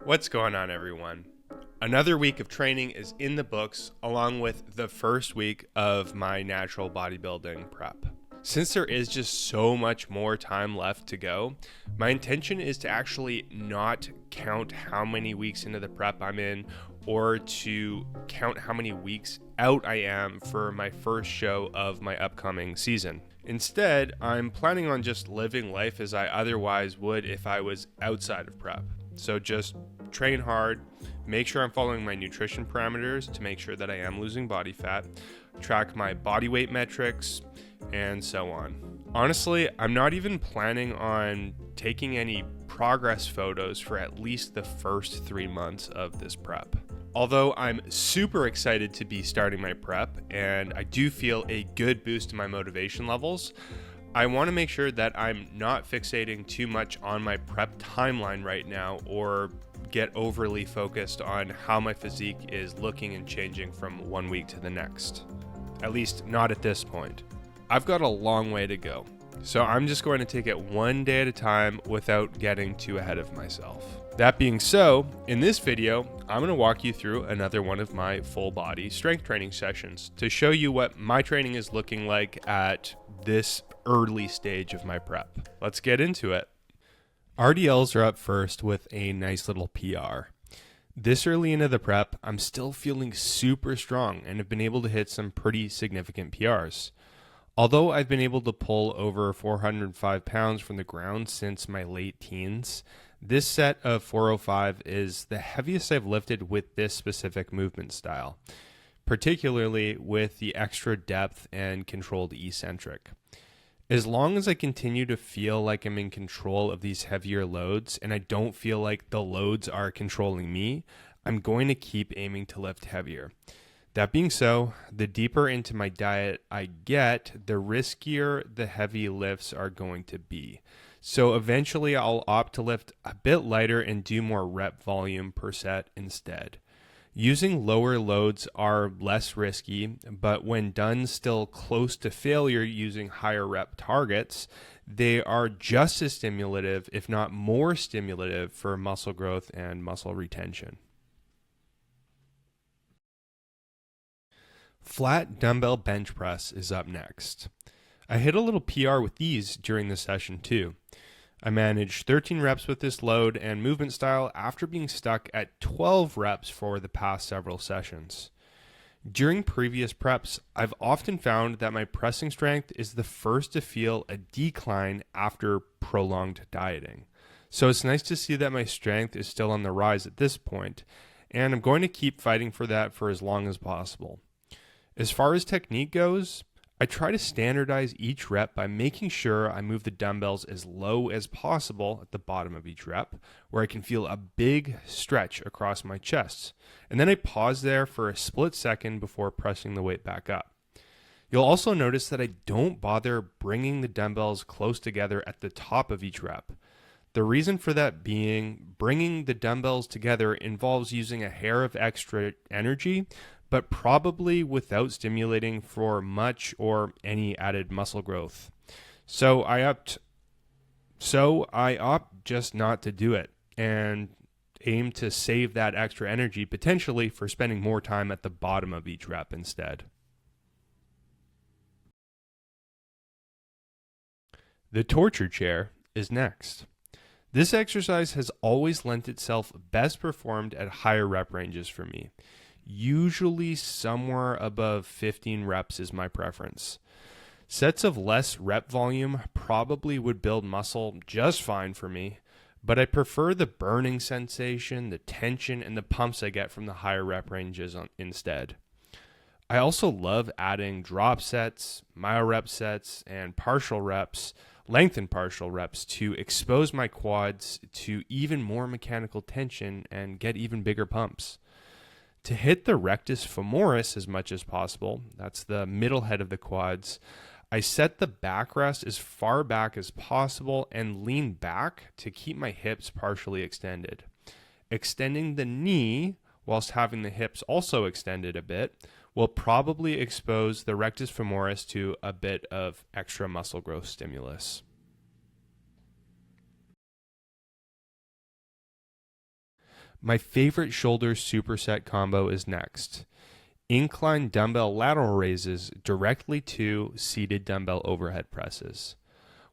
What's going on, everyone? Another week of training is in the books, along with the first week of my natural bodybuilding prep. Since there is just so much more time left to go, my intention is to actually not count how many weeks into the prep I'm in or to count how many weeks out I am for my first show of my upcoming season. Instead, I'm planning on just living life as I otherwise would if I was outside of prep. So just train hard, make sure I'm following my nutrition parameters to make sure that I am losing body fat, track my body weight metrics, and so on. Honestly, I'm not even planning on taking any progress photos for at least the first 3 months of this prep. Although I'm super excited to be starting my prep and I do feel a good boost in my motivation levels, I want to make sure that I'm not fixating too much on my prep timeline right now or get overly focused on how my physique is looking and changing from 1 week to the next. At least not at this point. I've got a long way to go, so I'm just going to take it one day at a time without getting too ahead of myself. That being so, in this video, I'm going to walk you through another one of my full body strength training sessions to show you what my training is looking like at this early stage of my prep. Let's get into it. RDLs are up first with a nice little PR. This early into the prep, I'm still feeling super strong and have been able to hit some pretty significant PRs. Although I've been able to pull over 405 pounds from the ground since my late teens, this set of 405 is the heaviest I've lifted with this specific movement style, particularly with the extra depth and controlled eccentric. As long as I continue to feel like I'm in control of these heavier loads and I don't feel like the loads are controlling me, I'm going to keep aiming to lift heavier. That being so, the deeper into my diet I get, the riskier the heavy lifts are going to be. So eventually I'll opt to lift a bit lighter and do more rep volume per set instead. Using lower loads are less risky, but when done still close to failure using higher rep targets, they are just as stimulative, if not more stimulative, for muscle growth and muscle retention. Flat dumbbell bench press is up next. I hit a little PR with these during the session too. I managed 13 reps with this load and movement style after being stuck at 12 reps for the past several sessions. During previous preps, I've often found that my pressing strength is the first to feel a decline after prolonged dieting. So it's nice to see that my strength is still on the rise at this point, and I'm going to keep fighting for that for as long as possible. As far as technique goes, I try to standardize each rep by making sure I move the dumbbells as low as possible at the bottom of each rep, where I can feel a big stretch across my chest. And then I pause there for a split second before pressing the weight back up. You'll also notice that I don't bother bringing the dumbbells close together at the top of each rep. The reason for that being, bringing the dumbbells together involves using a hair of extra energy, but probably without stimulating for much or any added muscle growth. So I opt just not to do it and aim to save that extra energy potentially for spending more time at the bottom of each rep instead. The torture chair is next. This exercise has always lent itself best performed at higher rep ranges for me. Usually somewhere above 15 reps is my preference. Sets of less rep volume probably would build muscle just fine for me, but I prefer the burning sensation, the tension, and the pumps I get from the higher rep ranges instead. I also love adding drop sets, myo-rep sets, and partial reps, lengthened partial reps to expose my quads to even more mechanical tension and get even bigger pumps. To hit the rectus femoris as much as possible, that's the middle head of the quads, I set the backrest as far back as possible and lean back to keep my hips partially extended. Extending the knee whilst having the hips also extended a bit will probably expose the rectus femoris to a bit of extra muscle growth stimulus. My favorite shoulder superset combo is next. Incline dumbbell lateral raises directly to seated dumbbell overhead presses.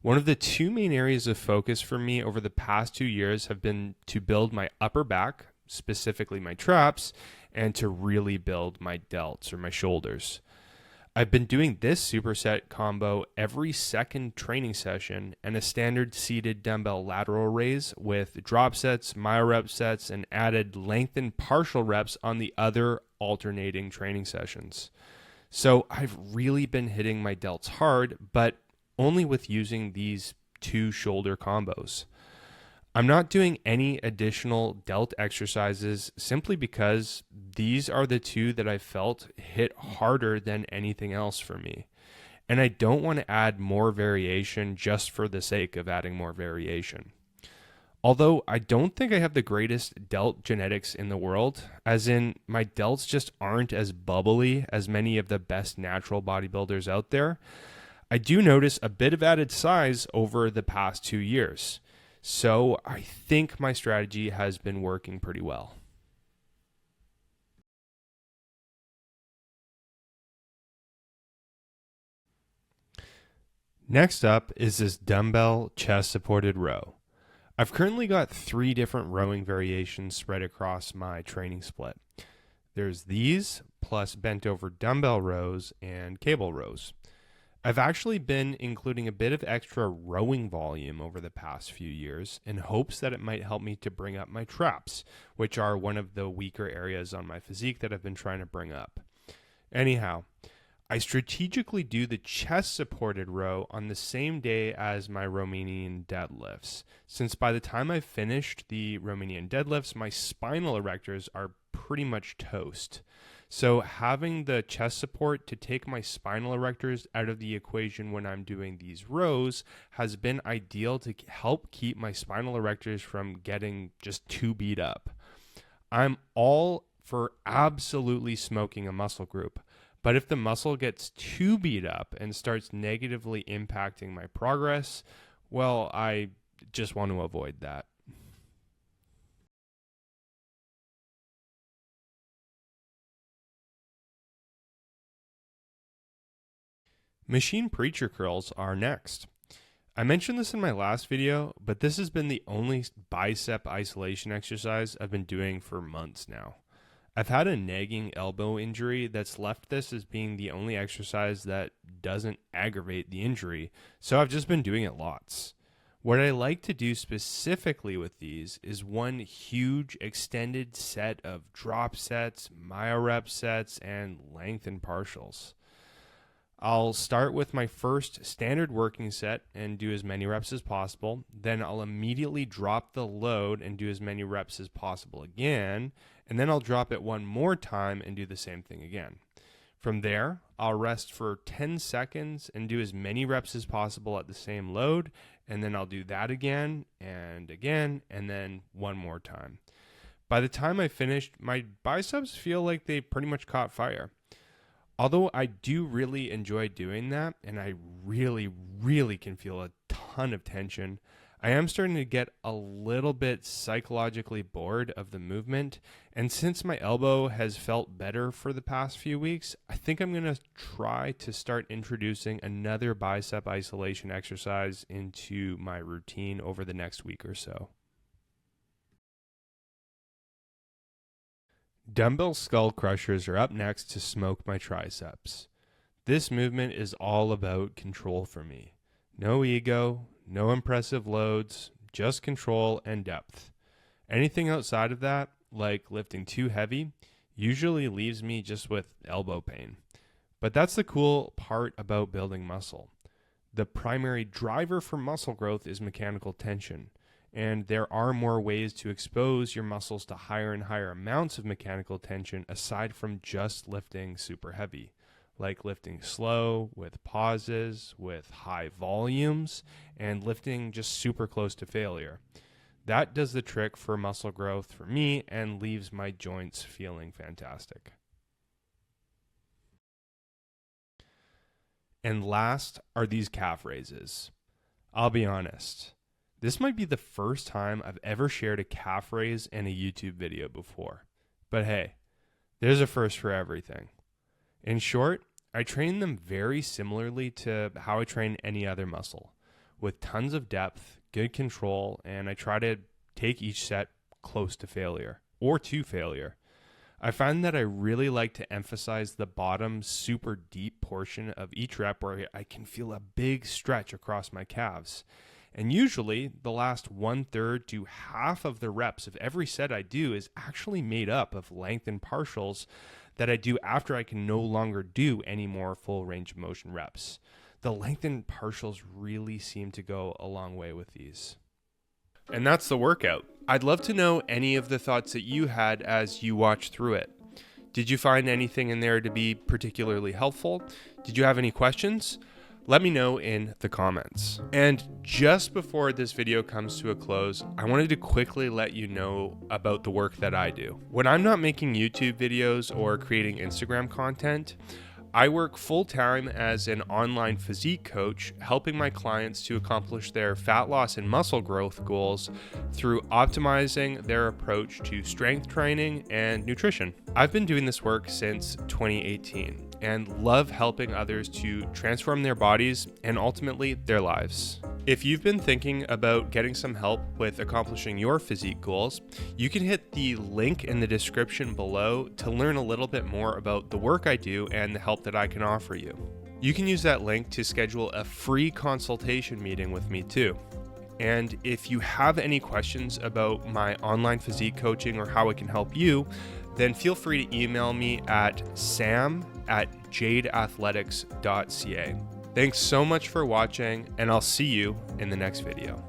One of the two main areas of focus for me over the past 2 years have been to build my upper back, specifically my traps, and to really build my delts or my shoulders. I've been doing this superset combo every second training session and a standard seated dumbbell lateral raise with drop sets, myo-rep sets, and added lengthened partial reps on the other alternating training sessions. So I've really been hitting my delts hard, but only with using these two shoulder combos. I'm not doing any additional delt exercises simply because these are the two that I felt hit harder than anything else for me. And I don't want to add more variation just for the sake of adding more variation. Although I don't think I have the greatest delt genetics in the world, as in my delts just aren't as bubbly as many of the best natural bodybuilders out there, I do notice a bit of added size over the past 2 years. So I think my strategy has been working pretty well. Next up is this dumbbell chest supported row. I've currently got 3 different rowing variations spread across my training split. There's these, plus bent over dumbbell rows and cable rows. I've actually been including a bit of extra rowing volume over the past few years in hopes that it might help me to bring up my traps, which are one of the weaker areas on my physique that I've been trying to bring up. Anyhow, I strategically do the chest supported row on the same day as my Romanian deadlifts, since by the time I've finished the Romanian deadlifts, my spinal erectors are pretty much toast. So having the chest support to take my spinal erectors out of the equation when I'm doing these rows has been ideal to help keep my spinal erectors from getting just too beat up. I'm all for absolutely smoking a muscle group, but if the muscle gets too beat up and starts negatively impacting my progress, well, I just want to avoid that. Machine preacher curls are next. I mentioned this in my last video, but this has been the only bicep isolation exercise I've been doing for months now. I've had a nagging elbow injury that's left this as being the only exercise that doesn't aggravate the injury, so I've just been doing it lots. What I like to do specifically with these is one huge extended set of drop sets, myo-rep sets, and lengthened partials. I'll start with my first standard working set and do as many reps as possible. Then I'll immediately drop the load and do as many reps as possible again. And then I'll drop it one more time and do the same thing again. From there, I'll rest for 10 seconds and do as many reps as possible at the same load. And then I'll do that again, and then one more time. By the time I finished, my biceps feel like they pretty much caught fire. Although I do really enjoy doing that, and I really can feel a ton of tension, I am starting to get a little bit psychologically bored of the movement. And since my elbow has felt better for the past few weeks, I think I'm going to try to start introducing another bicep isolation exercise into my routine over the next week or so. Dumbbell skull crushers are up next to smoke my triceps. This movement is all about control for me. No ego, no impressive loads, just control and depth. Anything outside of that, like lifting too heavy, usually leaves me just with elbow pain. But that's the cool part about building muscle. The primary driver for muscle growth is mechanical tension. And there are more ways to expose your muscles to higher and higher amounts of mechanical tension aside from just lifting super heavy, like lifting slow, with pauses, with high volumes, and lifting just super close to failure. That does the trick for muscle growth for me and leaves my joints feeling fantastic. And last are these calf raises. I'll be honest. This might be the first time I've ever shared a calf raise in a YouTube video before. But hey, there's a first for everything. In short, I train them very similarly to how I train any other muscle, with tons of depth, good control, and I try to take each set close to failure, or to failure. I find that I really like to emphasize the bottom super deep portion of each rep where I can feel a big stretch across my calves. And usually the last 1/3 to half of the reps of every set I do is actually made up of lengthened partials that I do after I can no longer do any more full range of motion reps. The lengthened partials really seem to go a long way with these. And that's the workout. I'd love to know any of the thoughts that you had as you watched through it. Did you find anything in there to be particularly helpful? Did you have any questions? Let me know in the comments. And just before this video comes to a close, I wanted to quickly let you know about the work that I do. When I'm not making YouTube videos or creating Instagram content, I work full-time as an online physique coach, helping my clients to accomplish their fat loss and muscle growth goals through optimizing their approach to strength training and nutrition. I've been doing this work since 2018 and love helping others to transform their bodies and ultimately their lives. If you've been thinking about getting some help with accomplishing your physique goals, you can hit the link in the description below to learn a little bit more about the work I do and the help that I can offer you. You can use that link to schedule a free consultation meeting with me too. And if you have any questions about my online physique coaching or how it can help you, then feel free to email me at sam@jadeathletics.ca. Thanks so much for watching, and I'll see you in the next video.